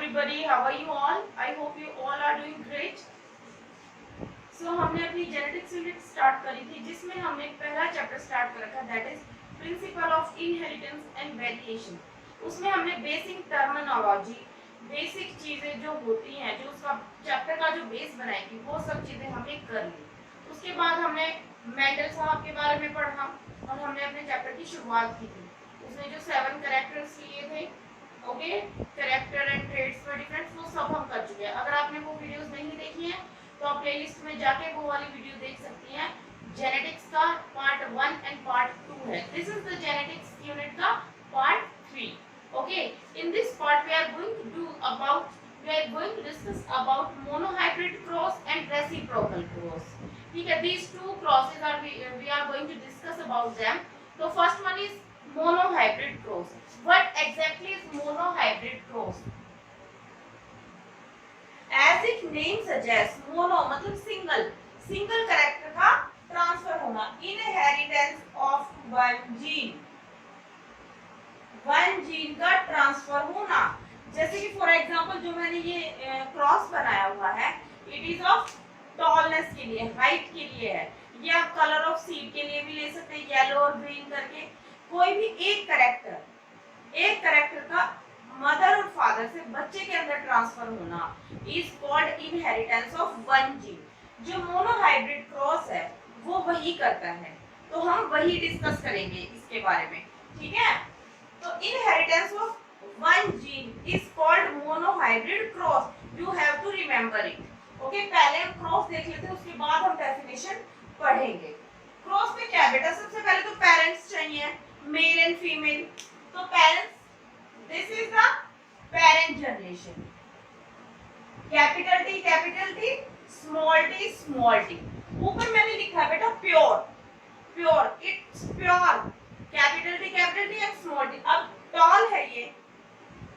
everybody, how are you all? I hope you all are doing great. So हमने अपनी genetics unit start करी थी जिसमें हमने पहला चैप्टर स्टार्ट कर रखा, that is principle of inheritance and variation. उसमें हमने बेसिक टर्मिनोलॉजी, बेसिक चीजें जो होती हैं, जो उसका चैप्टर का जो बेस बनाएगी, वो सब चीजें हमने कर ली। उसके बाद हमने मेंडल साहब के बारे में पढ़ा और हमने अपने चैप्टर की शुरुआत की थी। उसने जो 7 कैरेक्टर्स लिए थे, okay, character and traits for difference, वो सब हम कर चुके हैं। अगर आपने वो वीडियोस नहीं देखी हैं तो आप प्लेलिस्ट में जाके वो वाली वीडियो देख सकती हैं। जेनेटिक्स का पार्ट 1 एंड पार्ट 2 है। This is the genetics unit का part 3। Okay, in this part we are going to discuss about monohybrid cross and reciprocal cross. ठीक है, these two crosses are we are going to discuss about them. So first one is monohybrid cross. What exactly is monohybrid cross? As its name suggests, mono मतलब single character का transfer होना, inheritance of one gene का transfer होना। जैसे कि for example जो मैंने ये क्रॉस बनाया हुआ है, इट इज ऑफ टॉलनेस के लिए, हाइट के लिए है। ये आप कलर ऑफ सीड के लिए भी ले सकते हैं, येलो और ग्रीन करके। कोई भी एक कैरेक्टर का मदर और फादर से बच्चे के अंदर ट्रांसफर होना is called inheritance of one gene. जो मोनोहाइब्रिड क्रॉस है वो वही करता है, तो हम वही डिस्कस करेंगे इसके बारे में। ठीक है, तो inheritance of one gene is called monohybrid cross. You have to remember it. Okay, पहले हम क्रॉस देख लेते हैं, उसके बाद हम डेफिनेशन पढ़ेंगे। क्रॉस में क्या बेटा, सबसे पहले तो पेरेंट्स चाहिए, मेल एंड फीमेल। तो parents, this is the parent generation. Capital T, small T. ऊपर मैंने लिखा है बेटा pure, it's pure. Capital T and small T. अब टॉल है ये,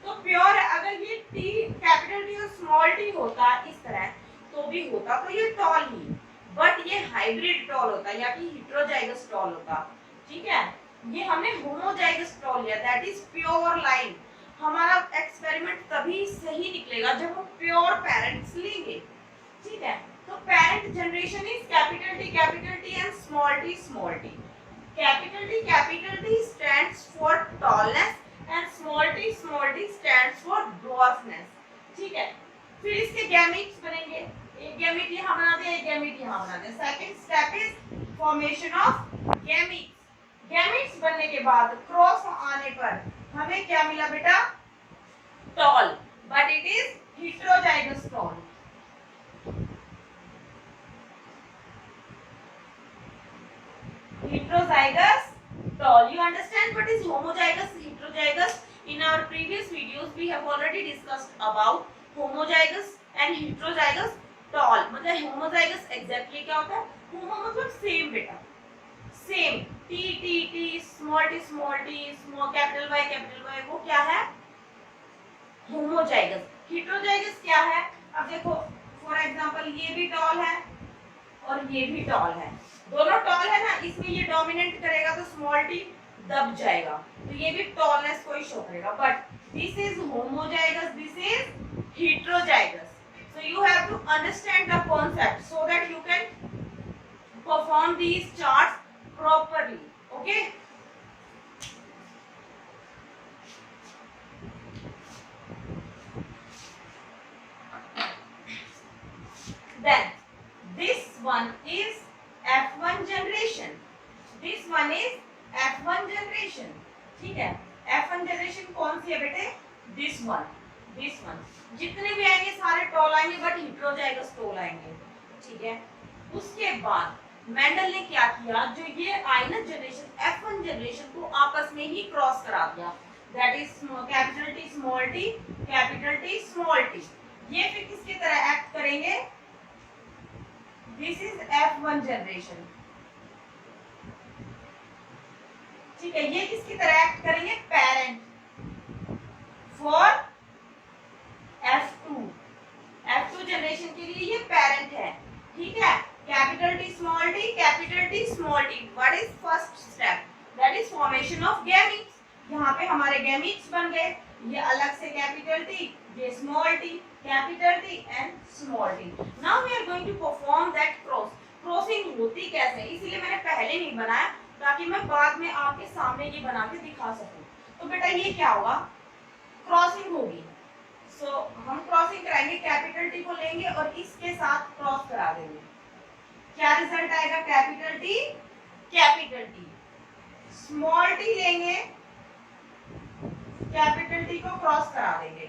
तो प्योर है। अगर ये टी, कैपिटल टी और स्मॉल टी होता इस तरह तो भी होता, तो ये टॉल ही, बट ये हाइब्रिड टॉल होता या कि हेटेरोजाइगस टॉल होता। ठीक है, ये हमने होमोजाइगस टॉल लिया, दैट इज प्योर लाइन। हमारा एक्सपेरिमेंट तभी सही निकलेगा जब हम प्योर पेरेंट्स लेंगे। ठीक है, तो parent generation is capital T and small T. Capital T stands for tallness and small T stands for dwarfness. ठीक है, फिर इसके गैमीट्स बनेंगे। एक गैमीट यहाँ बना दे, एक गैमीट यहाँ बना दे। Second step is formation of gametes. Gametes बनने के बाद क्रॉस आने पर हमें क्या मिला बेटा, tall, but it is heterozygous tall. Heterozygous tall. You understand what is homozygous, heterozygous? In our previous videos, we have already discussed about homozygous and heterozygous tall. मतलब homozygous exactly क्या होता है? Homo मतलब same बेटा, same. T, small t, capital Y, वो क्या है? Homozygous. Heterozygous क्या है? अब देखो, for example, ये भी tall है और ये भी टॉल है, दोनों टॉल है ना, इसमें ये डोमिनेट करेगा तो स्मॉल टी दब जाएगा, तो ये भी टॉलनेस को ही शो करेगा। But this is homozygous, this is heterozygous. So you have to understand the concept so that you can perform these charts properly. Okay, then this one is F1 generation. This one is F1 generation. ठीक है, F1 generation कौन सी है बेटे? This one. जितने भी आएंगे सारे toll आएंगे, बट हेटेरोजाइगस टॉल आएंगे। ठीक है, उसके बाद मेंडल ने क्या किया, जो ये आई ना जनरेशन, F1 जनरेशन को आपस में ही क्रॉस करा दिया, that is capital T small T. ये फिर किसकी तरह एक्ट करेंगे? This is F1 generation. ठीक है, ये किसकी तरह एक्ट करेंगे? पेरेंट फॉर F2 जनरेशन के लिए ये पेरेंट है। ठीक है, capital T small T. What is first step? That is formation of gametes. यहाँ पे हमारे गैमीट्स बन गए, ये अलग से कैपिटल टी, ये small T, capital T and small T. Now we are going to perform that cross. Crossing होती कैसे, इसीलिए मैंने पहले नहीं बनाया ताकि मैं बाद में आपके सामने ये बना के दिखा सकूं। तो बेटा ये क्या होगा, क्रॉसिंग होगी। सो हम क्रॉसिंग कराएंगे, कैपिटल टी को लेंगे और इसके साथ क्रॉस करा देंगे। क्या रिजल्ट आएगा, capital T capital T. Small T लेंगे, कैपिटल टी को क्रॉस करा देंगे,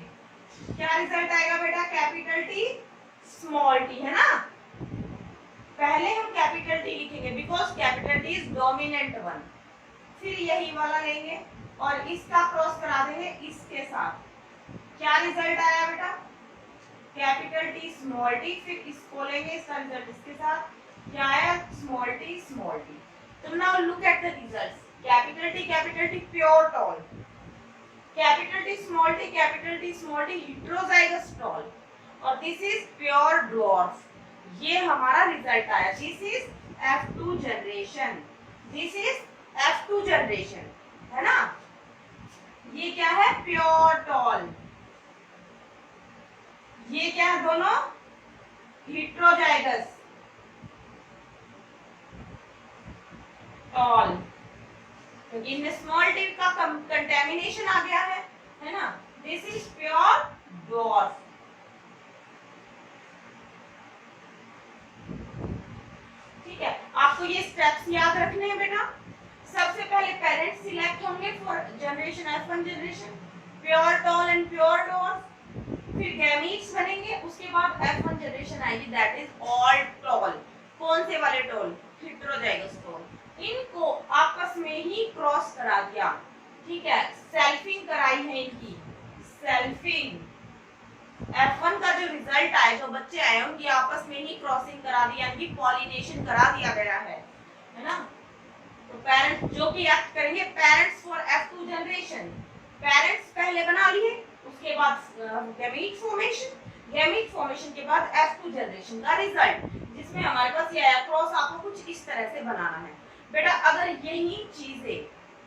क्या रिजल्ट आएगा बेटा, कैपिटल टी स्मॉल टी, है ना। पहले हम कैपिटल टी लिखेंगे because capital T is dominant one. फिर यही वाला लेंगे और इसका क्रॉस करा देंगे इसके साथ। क्या रिजल्ट आया बेटा, कैपिटल टी स्मॉल टी। फिर इसको लेंगे, इसका रिजल्ट इसके साथ क्या आया, स्मॉल टी स्मॉल टी। तो now look at the results, capital T pure tall, capital T small T heterozygous tall, और दिस इज प्योर ड्वार्फ। ये हमारा रिजल्ट आया, this is F2 generation, this is F2 generation, है ना। ये क्या है, प्योर टॉल, ये क्या है, दोनों हेटेरोजाइगस टॉल, क्योंकि इनमें स्मॉल टी का कंटेमिनेशन आ गया है ना। This is pure dwarf. ठीक है, आपको ये स्टेप्स याद रखने हैं बेटा। सबसे पहले पेरेंट्स सिलेक्ट होंगे for generation F1 generation, pure tall and pure dwarf. फिर गैमीट्स बनेंगे, उसके बाद F1 जनरेशन आएगी, दैट इज ऑल टॉल। कौन से वाले टॉल, हेटेरोजाइगस टॉल। इनको आपस में ही क्रॉस करा दिया, ठीक है, सेल्फिंग कराई है इनकी, सेल्फिंग। F1 का जो रिजल्ट आए, जो बच्चे आए उनकी आपस में ही क्रॉसिंग करा दिया, इनकी पॉलिनेशन करा दिया गया है ना। तो पेरेंट्स जो कि एक्ट करेंगे, parents for F2 generation, parents पहले बना लिए, उसके बाद गैमीट फॉर्मेशन के बाद F2 जनरेशन का रिजल्ट, जिसमें हमारे पास ये आया क्रॉस। आपको कुछ इस तरह से बनाना है बेटा। अगर यही चीजें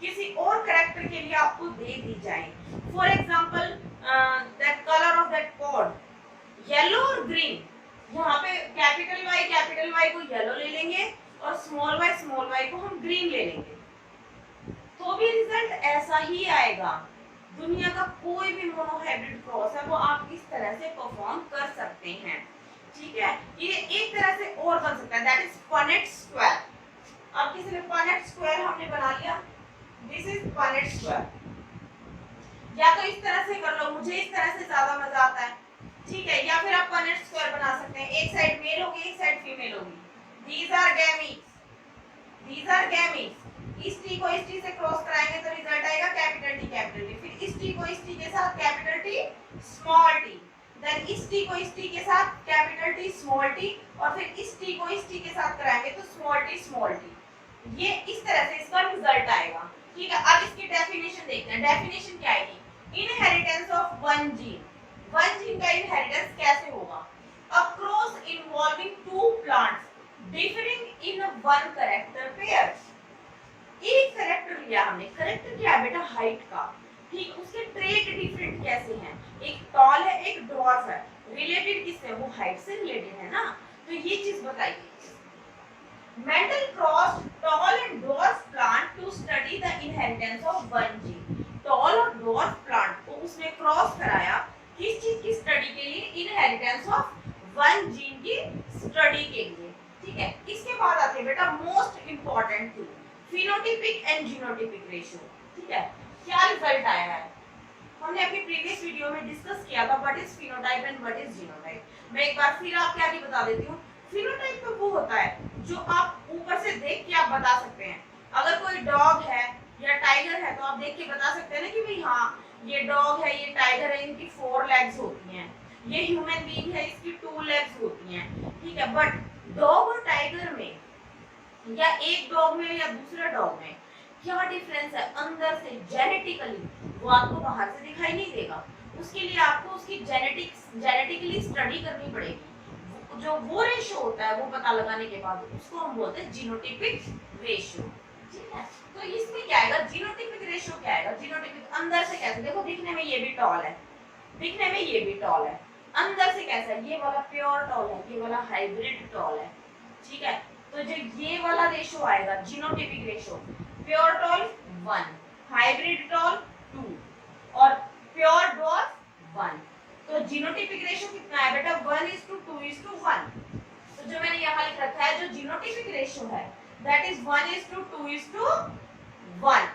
किसी और कैरेक्टर के लिए आपको दे दी जाए, for example that colour of that pod yellow और ग्रीन, यहाँ पे कैपिटल वाई को येलो ले लेंगे और स्मॉल वाई को हम ग्रीन ले लेंगे, तो भी रिजल्ट ऐसा ही आएगा। दुनिया का कोई भी मोनोहाइब्रिड क्रॉस है वो आप इस तरह से परफॉर्म कर सकते हैं, ठीक है। ये एक तरह से और बन सकता है, दैट इज पनेट स्क्वायर। अब किसी ने पनेट स्क्वायर हमने बना लिया, दिस इज पनेट स्क्वायर। या तो इस तरह से कर लो, मुझे इस तरह से ज्यादा मजा आता है, ठीक है। या फिर आप पनेट स्क्वायर बना सकते हैं, एक साइड मेल होगी एक साइड फीमेल होगी। दीज आर गैमीट्स, इस टी को इस टी से क्रॉस कराएंगे तो रिजल्ट आएगा कैपिटल टी। फिर इस टी को इस टी के साथ capital T small T, then इस टी को इस टी के साथ कैपिटल टी स्मॉल टी, और फिर इस टी को इस टी के साथ कराएंगे तो स्मॉल टी। ये इस तरह से इसका रिजल्ट आएगा, ठीक है। अब इसकी डेफिनेशन देखते हैं। डेफिनेशन क्या आएगी, इनहेरिटेंस ऑफ वन जीन का इनहेरिटेंस कैसे होगा। A cross involving two plants differing in one character pair. एक कैरेक्टर लिया हमने, कैरेक्टर क्या है बेटा, हाइट का, ठीक। उसके ट्रेट डिफरेंट कैसे हैं, एक टॉल है एक ड्वार्फ है, रिलेटेड किससे, वो हाइट से रिलेटेड है ना। तो ये चीज बताइए। Mendel crossed tall and dwarf plant to study the inheritance of one gene. Tall और ड्वार्फ प्लांट को उसने क्रॉस कराया किस चीज की स्टडी के लिए, इनहेरिटेंस ऑफ वन जीन की स्टडी के लिए, ठीक है। इसके बाद आते हैं बेटा most important thing, phenotypic and genotypic ratio, ठीक है। क्या रिजल्ट आया है, हमने अपनी प्रीवियस वीडियो में डिस्कस किया था what is phenotype and what is genotype. मैं एक बार फिर आपके आगे बता देती हूँ। फिनोटाइप तो वो होता है जो आप ऊपर से देख के आप बता सकते हैं। अगर कोई डॉग है या टाइगर है तो आप देख के बता सकते हैं ना कि भाई हाँ ये डॉग है, ये टाइगर है, इनकी 4 लेग्स होती हैं, ये ह्यूमन बीइंग है, इसकी 2 लेग्स होती हैं, ठीक है। बट डॉग और टाइगर में या एक डॉग में या दूसरे डॉग में क्या डिफरेंस है अंदर से जेनेटिकली, वो आपको बाहर से दिखाई नहीं देगा। उसके लिए आपको उसकी जेनेटिकली स्टडी करनी पड़ेगी। जो वो रेशियो होता है वो पता लगाने के बाद उसको हम बोलते हैं जीनोटाइपिक रेशियो, ठीक ठीक है, तो इसमें क्या आएगा, जीनोटिपिक रेशियो क्या आएगा, जीनोटिपिक अंदर से कैसे, देखो दिखने में ये भी टॉल है, दिखने में ये भी टॉल है, अंदर से कैसा है, ये वाला प्योर टॉल है, ये वाला हाइब्रिड टॉल है, ठीक है। तो जो ये वाला रेशियो आएगा genotypic ratio, pure tall 1, hybrid tall 2 और प्योर डॉर्फ 1। तो जीनोटिपिक रेशियो कितना है बेटा, 1:2:1। तो जो मैंने यहाँ लिख रखा है, जो जीनोटिपिक रेशियो है दैट इज 1:2:1।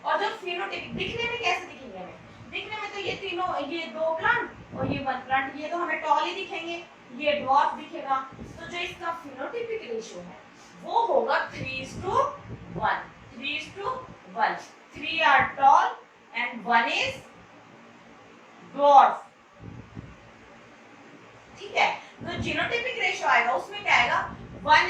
और जो फिनोटिपिक, दिखने में कैसे दिखेंगे हमें, दिखने में तो ये तीनों, ये 2 प्लांट और ये 1 प्लांट, ये तो हमें टॉल ही दिखेंगे, ये ड्वार्फ दिखेगा। तो जो इसका फिनोटिपिक रेशियो है वो होगा 3:1, 3:1, 3 are tall and 1 is dwarf, ठीक है। तो जीनोटिपिक रेशियो आएगा, उसमें क्या आएगा, 1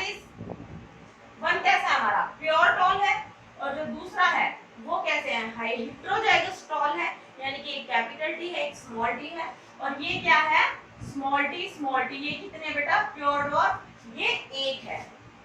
कैसा है हमारा, प्योर टॉल है, और जो दूसरा है वो कैसे है, हाई हेटेरोजाइगस टॉल है, यानी कि एक कैपिटल टी है, एक स्मॉल टी है, और ये क्या है, स्मॉल टी, ये कितने बेटा, प्योर डॉर्फ, ये 1 है,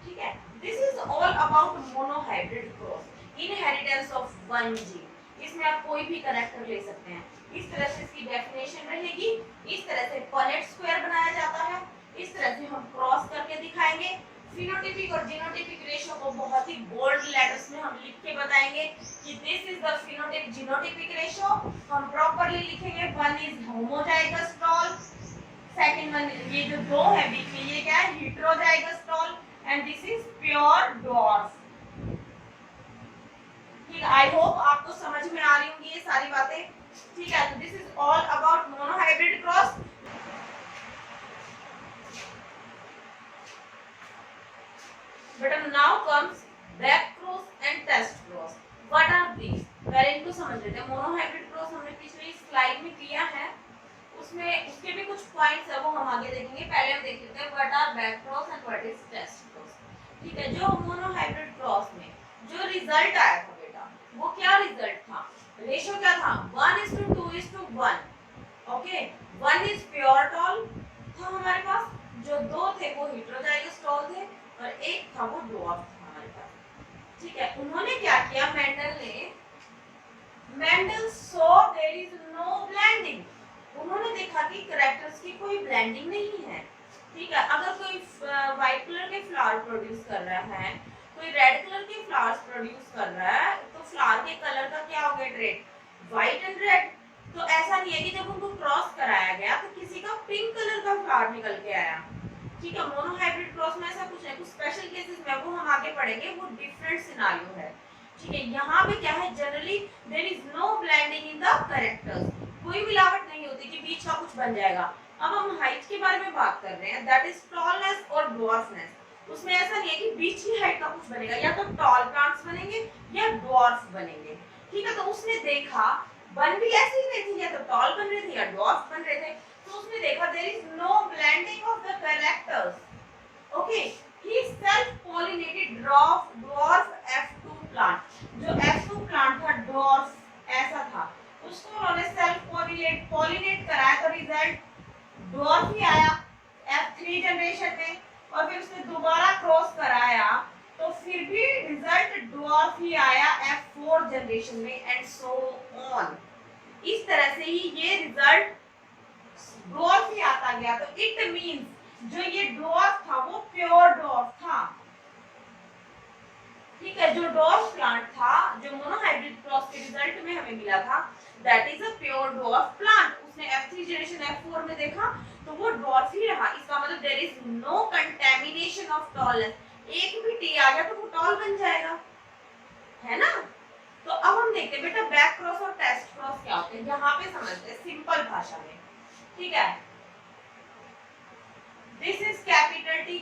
ठीक है। This is all about monohybrid cross, inheritance of one gene. इसमें आप कोई भी कैरेक्टर ले सकते हैं, इस तरह से इसकी डेफिनेशन रहेगी, इस तरह से पनेट स्क्वायर बनाया जाता है, इस तरह से हम क्रॉस करके दिखाएंगे। फिनोटिपिक और जीनोटिपिक रेशियो को बहुत ही बोल्ड लेटर्स में हम लिख के बताएंगे कि this is the phenotype genotypic ratio. हम प्रॉपर्ली लिखेंगे, 1 is homozygous tall, second one, ये जो 2 है बीच में, ये क्या है, heterozygous tall, and this is pure dwarf. ठीक, आई होप आपको समझ में आ रही होंगी ये सारी बातें, ठीक है। तो this is all about monohybrid cross. But now comes back cross and test cross. What are these? पहले इनको समझ लेते हैं। मोनोहाइब्रिड क्रॉस हमने पिछली स्लाइड में किया है, उसमें उसके भी कुछ पॉइंट्स है वो हम आगे देखेंगे। पहले हम देख लेते हैं what are back cross and what is test cross, ठीक है। जो मोनोहाइब्रिड क्रॉस में जो रिजल्ट आया था बेटा, वो क्या रिजल्ट था, रेशियो क्या था, 1:2:1, ओके। 1 इज प्योर टॉल था हमारे पास, जो 2 थे वो हेटेरोजाइगस टॉल थे, और 1 था वो ड्वार्फ था हमारे पास, ठीक है। उन्होंने क्या किया, Mendel saw there is no blending, उन्होंने देखा कि कैरेक्टर्स की कोई ब्लेंडिंग नहीं है, ठीक है। अगर कोई व्हाइट कलर के फ्लावर प्रोड्यूस कर रहा है, कोई रेड कलर के फ्लावर्स प्रोड्यूस कर रहा है, तो फ्लावर के कलर का क्या हो गया, ट्रेट व्हाइट एंड रेड। तो ऐसा नहीं है कि जब उनको क्रॉस कराया गया तो किसी का पिंक कलर का फ्लावर निकल के आया, ठीक है। मोनोहाइब्रिड क्रॉस में ऐसा कुछ है, कुछ स्पेशल केसेस में वो हम आगे पढ़ेंगे, वो डिफरेंट सिनेरियो है, ठीक है। यहाँ पे क्या है, generally there is no blending in the characters, कोई मिलावट नहीं होती कि बीच का कुछ बन जाएगा। अब हम हाइट के बारे में बात कर रहे हैं, दैट इज टॉलनेस और ड्वार्फनेस। उसमें ऐसा नहीं है कि बीच की हाइट का कुछ बनेगा, या तो टॉल प्लांट्स बनेंगे या ड्वार्फ बनेंगे, ठीक है। तो उसने देखा बन भी ऐसे ही रहे थे, या तो टॉल बन रहे थे या ड्वार्फ बन रहे थे, तो उसने देखा there is no blending of the characters, okay. He self pollinated dwarf F2 plant, जो F2 प्लांट था ड्वार्फ ऐसा था, उसको उन्होंने सेल्फ पॉलिनेट कराया, तो रिजल्ट ड्वार्फ ही आया F3 जनरेशन में, और फिर उसने दोबारा क्रॉस कराया तो फिर भी रिजल्ट ड्वार्फ ही आया F4 जनरेशन में, एंड सो ऑन। इस तरह से ही ये रिजल्ट ड्वार्फ ही आता गया। तो इट मींस जो ये ड्वार्फ था वो प्योर ड्वार्फ था, ठीक है। जो ड्वार्फ प्लांट था, जो मोनोहाइब्रिड क्रॉस के रिजल्ट में हमें मिला था, that is a pure dwarf plant. उसने F3 जनरेशन F4 में देखा तो वो ड्वार्फ ही रहा, इसका मतलब there is no contamination of tallness, एक भी टी आ गया तो वो टॉल बन जाएगा, है ना। तो अब हम देखते हैं बेटा बैक क्रॉस और टेस्ट क्रॉस क्या होते हैं, यहाँ पे समझते हैं सिंपल भाषा में, ठीक है। This is capital T,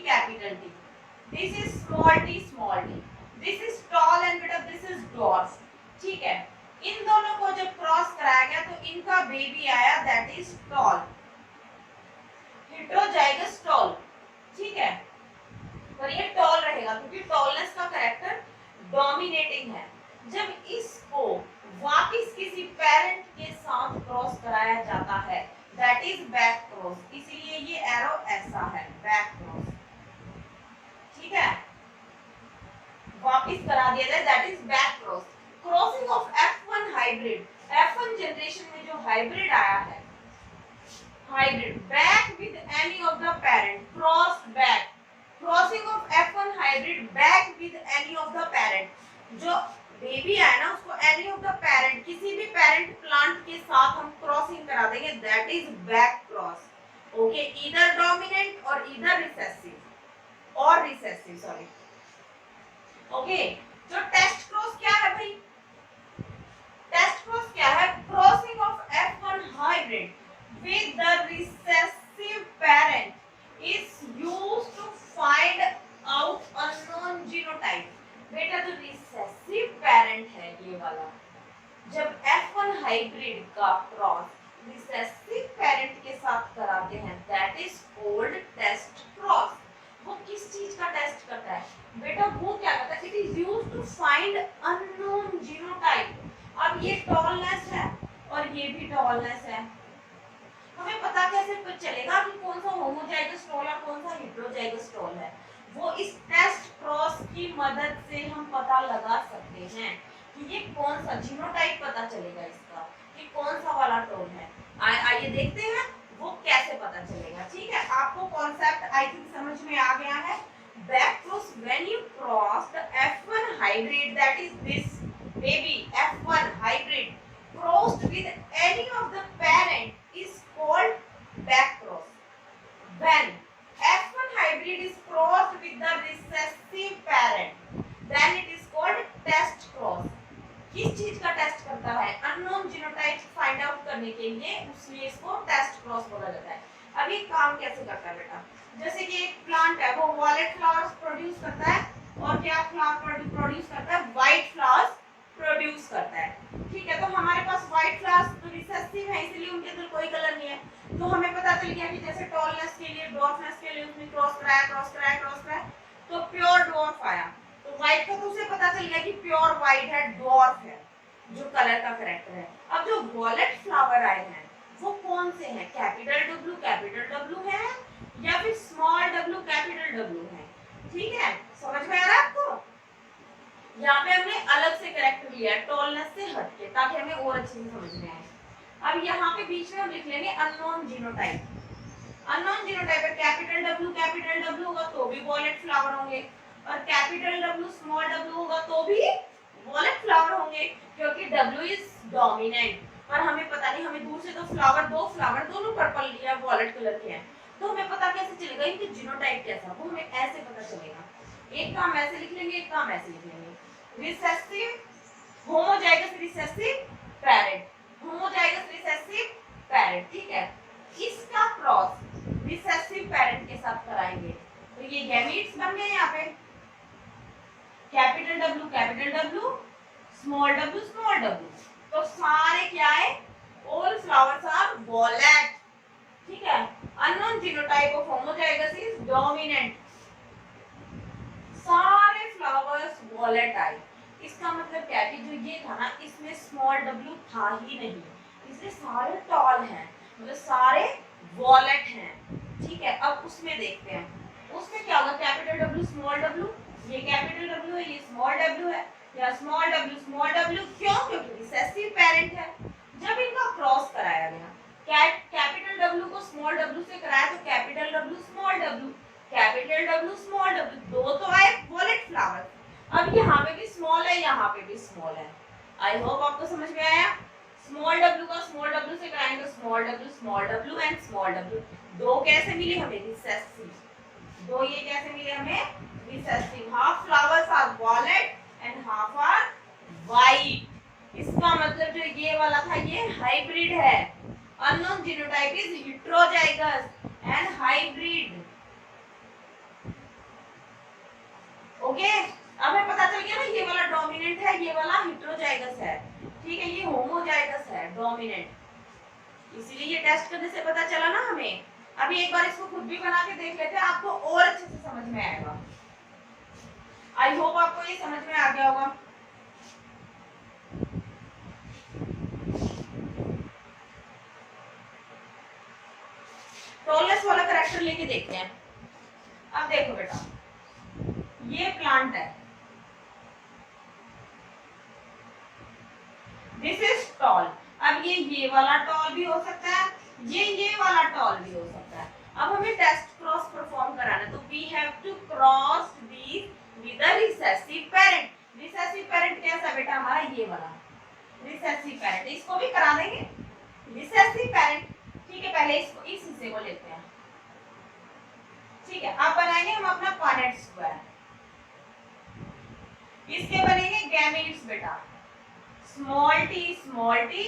this is small T, this is tall and बेटा दिस इज ड्वार्फ, ठीक है। इन दोनों को जब क्रॉस कराया गया तो इनका बेबी आया, that is tall, heterozygous tall, ठीक है। पर ये टॉल रहेगा क्योंकि टॉलनेस का कैरेक्टर डोमिनेटिंग है। जब इसको वापस किसी पेरेंट के साथ क्रॉस कराया जाता है, दैट इज बैक क्रॉस, इसीलिए ये एरो ऐसा है, बैक क्रॉस, ठीक है। वापस करा दिया जाए, that is back cross. Crossing of F1 hybrid, F1 generation में जो हाइब्रिड आया है, hybrid back with any of the parent, cross back, crossing of F1 hybrid back with any of the parent, जो बेबी है ना उसको any of the parent, किसी भी पेरेंट प्लांट के साथ हम क्रॉसिंग करा देंगे, that is back cross. Okay, either dominant और ईदर रिसेसिव और रिसेसिव, सॉरी। ओके, जो टेस्ट क्रॉस क्या है भाई, टेस्ट क्रॉस क्या है, crossing of F1 hybrid with the recessive parent is used to find out unknown genotype। बेटा जो रिसेसिव पेरेंट है ये वाला, जब F1 हाइब्रिड का क्रॉस रिसेसिव पेरेंट के साथ कराते हैं, that is called test cross. वो किस चीज का टेस्ट करता है बेटा, वो क्या करता है, it is used to find unknown genotype. अब ये टॉलनेस है और ये भी टॉलनेस है, हमें पता कैसे चलेगा कि कौन सा होमोजाइगस टॉल है कौन सा हेटेरोजाइगस टॉल है, वो इस टेस्ट क्रॉस की मदद से हम पता लगा सकते हैं कि ये कौन सा जीनोटाइप, पता चलेगा इसका कि कौन सा वाला टॉल है। आइए देखते हैं वो कैसे पता चलेगा। ठीक है, आपको कॉन्सेप्ट आई थिंक समझ में आ गया है। Back cross, when you cross the F1 hybrid, that is this baby F1 hybrid crossed with any of the parent is called back cross. When F1 hybrid is crossed with the recessive parent, then it is called test cross. किस चीज का test करता है, unknown genotype find out करने के लिए, उसलिए इसको test cross बोला जाता है। अब ये काम कैसे करता है बेटा, जैसे कि एक प्लांट है वो वायलेट फ्लावर्स प्रोड्यूस करता है और क्या फ्लावर प्रोड्यूस करता है, व्हाइट फ्लावर्स प्रोड्यूस करता है। ठीक है, तो हमारे पास व्हाइट फ्लावर्स तो रिसेसिव है इसलिए उनके अंदर कोई कलर नहीं है, तो हमें पता चल गया कि जैसे टॉलनेस के लिए, डॉर्फनेस के लिए उसने क्रॉस कराया, तो प्योर डॉर्फ आया, तो व्हाइट का तो उसे पता चल गया कि प्योर व्हाइट है, डॉर्फ है, जो कलर का कैरेक्टर है। अब जो वॉलेट फ्लावर आए हैं वो कौन से हैं, कैपिटल डब्ल्यू है या फिर स्मॉल डब्ल्यू कैपिटल डब्ल्यू है। ठीक है, समझ में आ रहा है आपको, यहाँ पे हमने अलग से कैरेक्टर लिया है टॉलनेस से हटके, ताकि हमें और अच्छे से समझ में आए। अब यहाँ पे बीच में हम लिख लेंगे अननोन जीनोटाइप। अननोन जीनोटाइप है, कैपिटल डब्ल्यू होगा तो भी वॉलेट फ्लावर होंगे, और कैपिटल डब्ल्यू स्मॉल डब्ल्यू होगा तो भी वॉलेट फ्लावर होंगे, क्योंकि डब्ल्यू इज डोमिनेंट। और हमें पता नहीं, हमें दूर से तो दो फ्लावर दोनों पर्पल लिया, वॉलेट कलर के हैं, तो हमें पता कैसे चलेगा इनके जीनोटाइप कैसा, वो हमें ऐसे पता चलेगा। एक काम ऐसे लिख लेंगे, एक काम ऐसे लिख लेंगे, recessive homozygous recessive parent, homozygous recessive parent. ठीक है, इसका क्रॉस रिसेसिव पेरेंट के साथ कराएंगे तो ये गैमीट्स बन गए। यहाँ पे कैपिटल डब्ल्यू स्मॉल डब्ल्यू, तो सारे क्या है, ऑल फ्लावर्स आर वॉलेट। ठीक है, unknown genotype of homozygous is dominant, सारे फ्लावर्स वॉलेट आए। इसका मतलब क्या है कि जो ये था ना, इसमें स्मॉल डब्ल्यू था ही नहीं, इसलिए सारे टॉल हैं, मतलब सारे वॉलेट हैं। ठीक है, अब उसमें देखते हैं उसमें क्या होगा, कैपिटल डब्ल्यू स्मॉल डब्ल्यू, ये कैपिटल डब्ल्यू है, ये स्मॉल डब्ल्यू है, या स्मॉल डब्ल्यू, क्यों, क्योंकि रिसेसिव पेरेंट है। जब इनका क्रॉस कराया गया, कैपिटल डब्ल्यू को स्मॉल डब्ल्यू से कराया तो कैपिटल डब्ल्यू स्मॉल डब्ल्यू, दो तो आए वॉलेट फ्लावर। अब यहाँ पे भी स्मॉल है, यहाँ पे भी स्मॉल है। आई होप आपको समझ में आया। स्मॉल डब्ल्यू का स्मॉल डब्ल्यू से कराएंगे तो small W and small W, दो कैसे मिले हमें, रिसेसिव, दो ये कैसे मिले हमें, recessive. Half flowers are violet and half are white. इसका मतलब जो ये वाला था ये हाइब्रिड है, unknown genotype is heterozygous and hybrid. Okay, अब हमें पता चल गया ना, ये वाला डोमिनेंट है, ये वाला हेटेरोजाइगस है। ठीक है, ये होमोजाइगस है, डोमिनेंट, इसीलिए ये टेस्ट करने से पता चला ना हमें। अभी एक बार इसको खुद भी बना के देख लेते हैं, आपको और अच्छे से समझ में आएगा। आई होप आपको ये समझ में आ गया होगा। टॉलनेस वाला कैरेक्टर लेके देखते हैं। अब देखो बेटा, ये प्लांट है, दिस इज टॉल। अब ये वाला टॉल भी हो सकता है, ये वाला टॉल भी हो सकता है। अब हमें टेस्ट क्रॉस परफॉर्म कराना है, तो we have to cross these with the recessive parent. Recessive parent कैसा बेटा हमारा, ये वाला रिसेसिव पेरेंट, इसको भी करा देंगे। रिसेसिव पेरेंट, ठीक है, पहले इसको इस हिस्से को लेते हैं, ठीक है। अब बनाएंगे हम अपना पनेट स्क्वायर। इसके बनेंगे गैमेट्स बेटा, small T,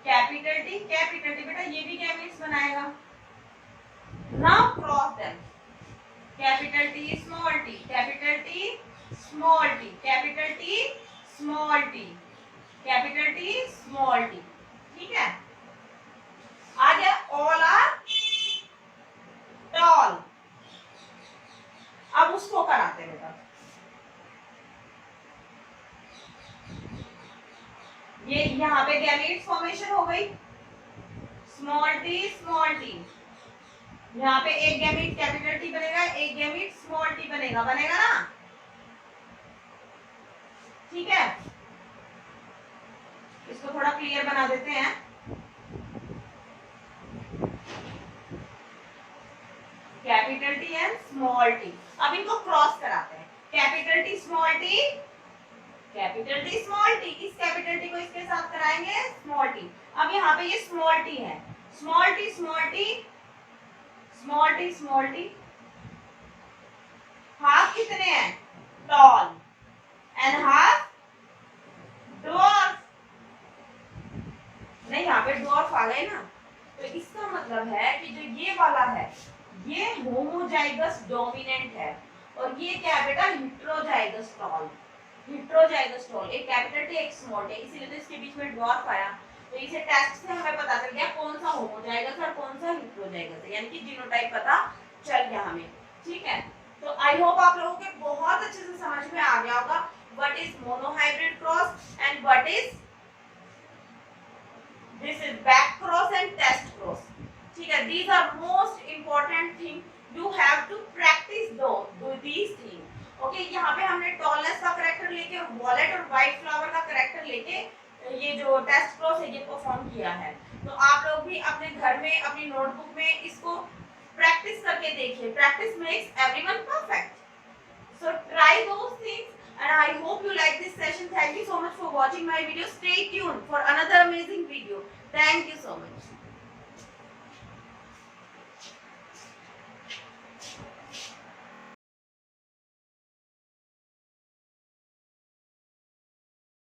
capital T, capital T, बेटा ये भी गैमेट्स बनाएगा। Now cross them, capital T small T, capital T small T, capital T small T, capital T small T, ठीक है। आ गया ऑल आर टॉल। अब उसको कराते हैं बेटा, ये यहाँ पे गैमेट्स फॉर्मेशन हो गई, स्मॉल टी, यहाँ पे एक गैमेट कैपिटल टी बनेगा, एक गैमेट स्मॉल टी बनेगा, बनेगा ना, ठीक है। इसको थोड़ा क्लियर बना देते हैं। Capital T and small T, अब इनको क्रॉस कराते हैं, capital T small T, capital T small T, इस कैपिटल टी को इसके साथ कराएंगे स्मॉल टी। अब यहाँ पे ये स्मॉल टी है, small T small T, small T small T, half कितने हैं, टॉल एंड हाफ ड्वार्फ। नहीं, यहाँ पे ड्वार्फ आ गए ना, तो इसका मतलब है कि जो ये वाला है ये होमोजाइगस डोमिनेंट है, और ये क्या है बेटा, हेटेरोजाइगस टॉल। हेटेरोजाइगस टॉल, एक कैपिटल टी एक स्मॉल टी, इसीलिए तो इसके बीच में ड्वार्फ आया। तो इसे टेस्ट से हमें पता चल गया कौन सा होमोजाइगस और कौन सा हेटेरोजाइगस है, यानी कि जीनोटाइप पता चल गया हमें, ठीक है। तो आई होप आप लोगों के बहुत अच्छे से समझ में आ गया होगा what is monohybrid cross and what is this is back cross and test cross, ठीक है। These are most important thing you have to practice these thing, okay. यहाँ पे हमने टॉलनेस का करेक्टर लेके और वॉलेट और व्हाइट फ्लावर का करेक्टर लेके ये जो टेस्ट क्रॉस है ये परफॉर्म किया है। तो आप लोग भी अपने घर में अपनी नोटबुक में इसको प्रैक्टिस करके देखिए, practice makes everyone perfect. So try those things and I hope you like this session. Thank you so much for watching my video. Stay tuned for another amazing video. Thank you so much.